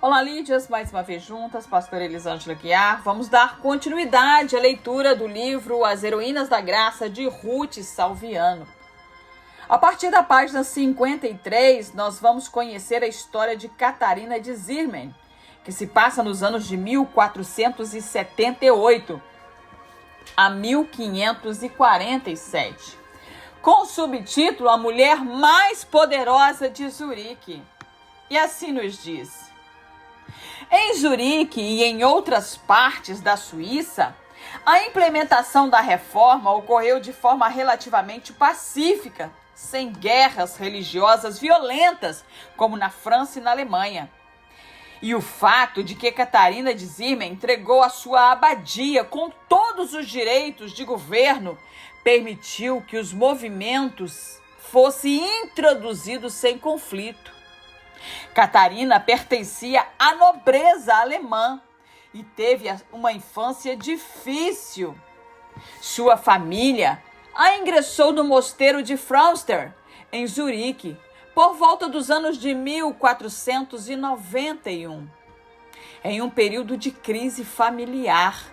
Olá, Lídias, mais uma vez juntas, pastora Elisângela Guiar. Vamos dar continuidade à leitura do livro As Heroínas da Graça, de Ruth Salviano. A partir da página 53, nós vamos conhecer a história de Catarina de Zirmen, que se passa nos anos de 1478 a 1547, com o subtítulo A Mulher Mais Poderosa de Zurique. E assim nos diz: em Zurique e em outras partes da Suíça, a implementação da reforma ocorreu de forma relativamente pacífica, sem guerras religiosas violentas, como na França e na Alemanha. E o fato de que Catarina de Zirmen entregou a sua abadia com todos os direitos de governo permitiu que os movimentos fossem introduzidos sem conflito. Catarina pertencia à nobreza alemã e teve uma infância difícil. Sua família a ingressou no mosteiro de Frauster, em Zurique, por volta dos anos de 1491, em um período de crise familiar.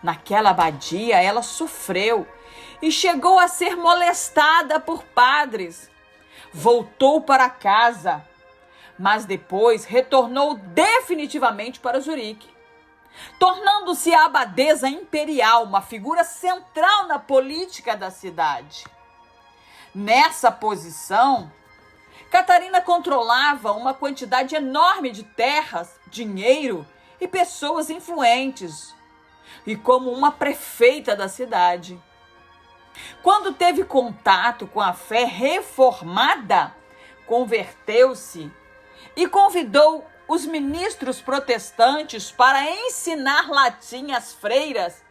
Naquela abadia, ela sofreu e chegou a ser molestada por padres. Voltou para casa, mas depois retornou definitivamente para Zurique, tornando-se a abadesa imperial, uma figura central na política da cidade. Nessa posição, Catarina controlava uma quantidade enorme de terras, dinheiro e pessoas influentes, e como uma prefeita da cidade. Quando teve contato com a fé reformada, converteu-se e convidou os ministros protestantes para ensinar latim às freiras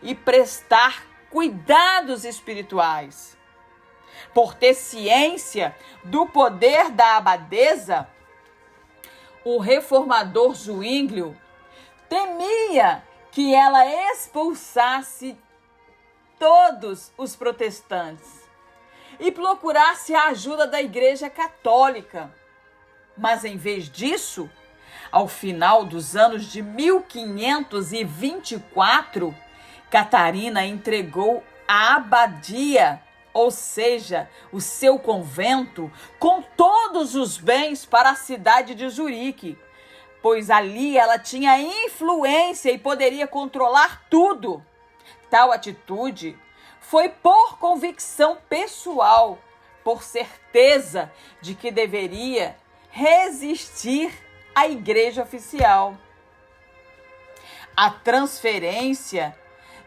e prestar cuidados espirituais. Por ter ciência do poder da abadesa, o reformador Zwinglio temia que ela expulsasse todos os protestantes e procurasse a ajuda da Igreja Católica. Mas, em vez disso, ao final dos anos de 1524, Catarina entregou a abadia, ou seja, o seu convento, com todos os bens para a cidade de Zurique, pois ali ela tinha influência e poderia controlar tudo. Tal atitude foi por convicção pessoal, por certeza de que deveria resistir à igreja oficial. A transferência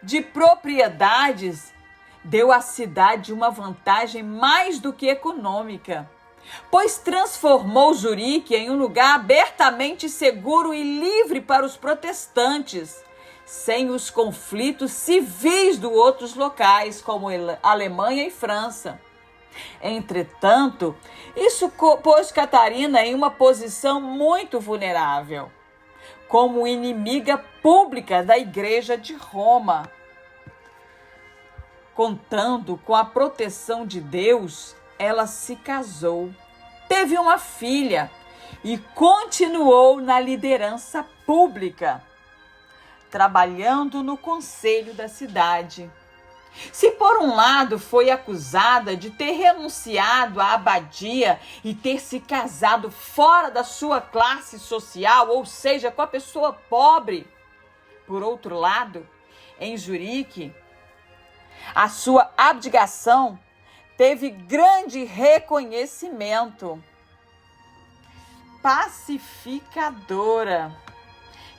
de propriedades deu à cidade uma vantagem mais do que econômica, pois transformou Zurique em um lugar abertamente seguro e livre para os protestantes, sem os conflitos civis de outros locais, como Alemanha e França. Entretanto, isso pôs Catarina em uma posição muito vulnerável, como inimiga pública da Igreja de Roma. Contando com a proteção de Deus, ela se casou, teve uma filha e continuou na liderança pública, trabalhando no conselho da cidade. Se por um lado foi acusada de ter renunciado à abadia e ter se casado fora da sua classe social, ou seja, com a pessoa pobre, por outro lado, em Zurique, a sua abdicação teve grande reconhecimento. Pacificadora,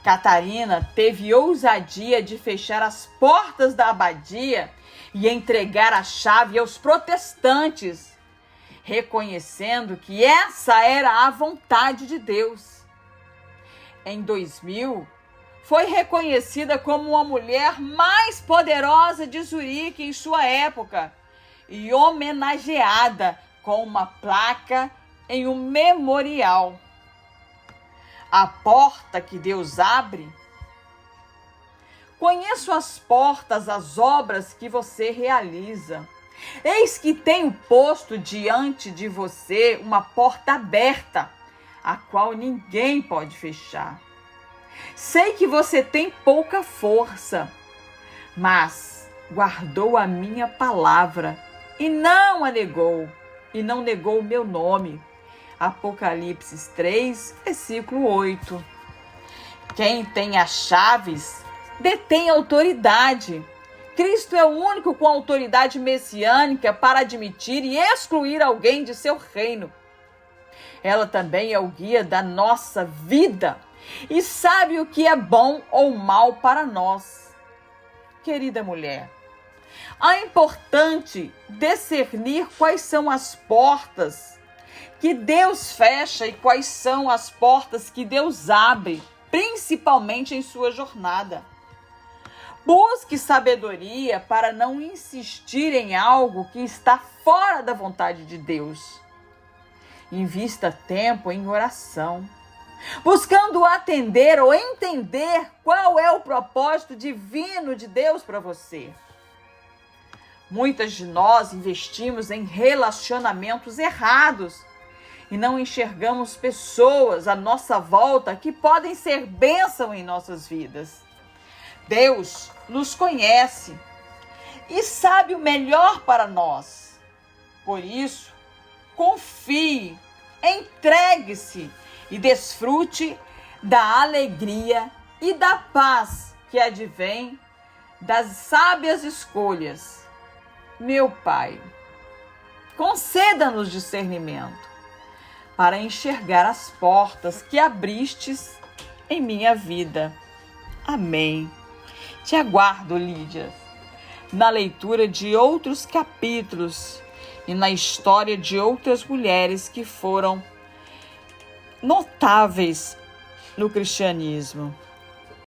Catarina teve ousadia de fechar as portas da abadia e entregar a chave aos protestantes, reconhecendo que essa era a vontade de Deus. Em 2000, foi reconhecida como a mulher mais poderosa de Zurique em sua época e homenageada com uma placa em um memorial. A porta que Deus abre. Conheço as portas, as obras que você realiza. Eis que tenho posto diante de você uma porta aberta, a qual ninguém pode fechar. Sei que você tem pouca força, mas guardou a minha palavra e não a negou, e não negou o meu nome. Apocalipse 3, versículo 8. Quem tem as chaves detém autoridade. Cristo é o único com autoridade messiânica para admitir e excluir alguém de seu reino. Ela também é o guia da nossa vida e sabe o que é bom ou mal para nós. Querida mulher, é importante discernir quais são as portas que Deus fecha e quais são as portas que Deus abre, principalmente em sua jornada. Busque sabedoria para não insistir em algo que está fora da vontade de Deus. Invista tempo em oração, buscando atender ou entender qual é o propósito divino de Deus para você. Muitas de nós investimos em relacionamentos errados e não enxergamos pessoas à nossa volta que podem ser bênção em nossas vidas. Deus nos conhece e sabe o melhor para nós. Por isso, confie, entregue-se e desfrute da alegria e da paz que advém das sábias escolhas. Meu Pai, conceda-nos discernimento para enxergar as portas que abristes em minha vida. Amém. Te aguardo, Lídia, na leitura de outros capítulos e na história de outras mulheres que foram notáveis no cristianismo.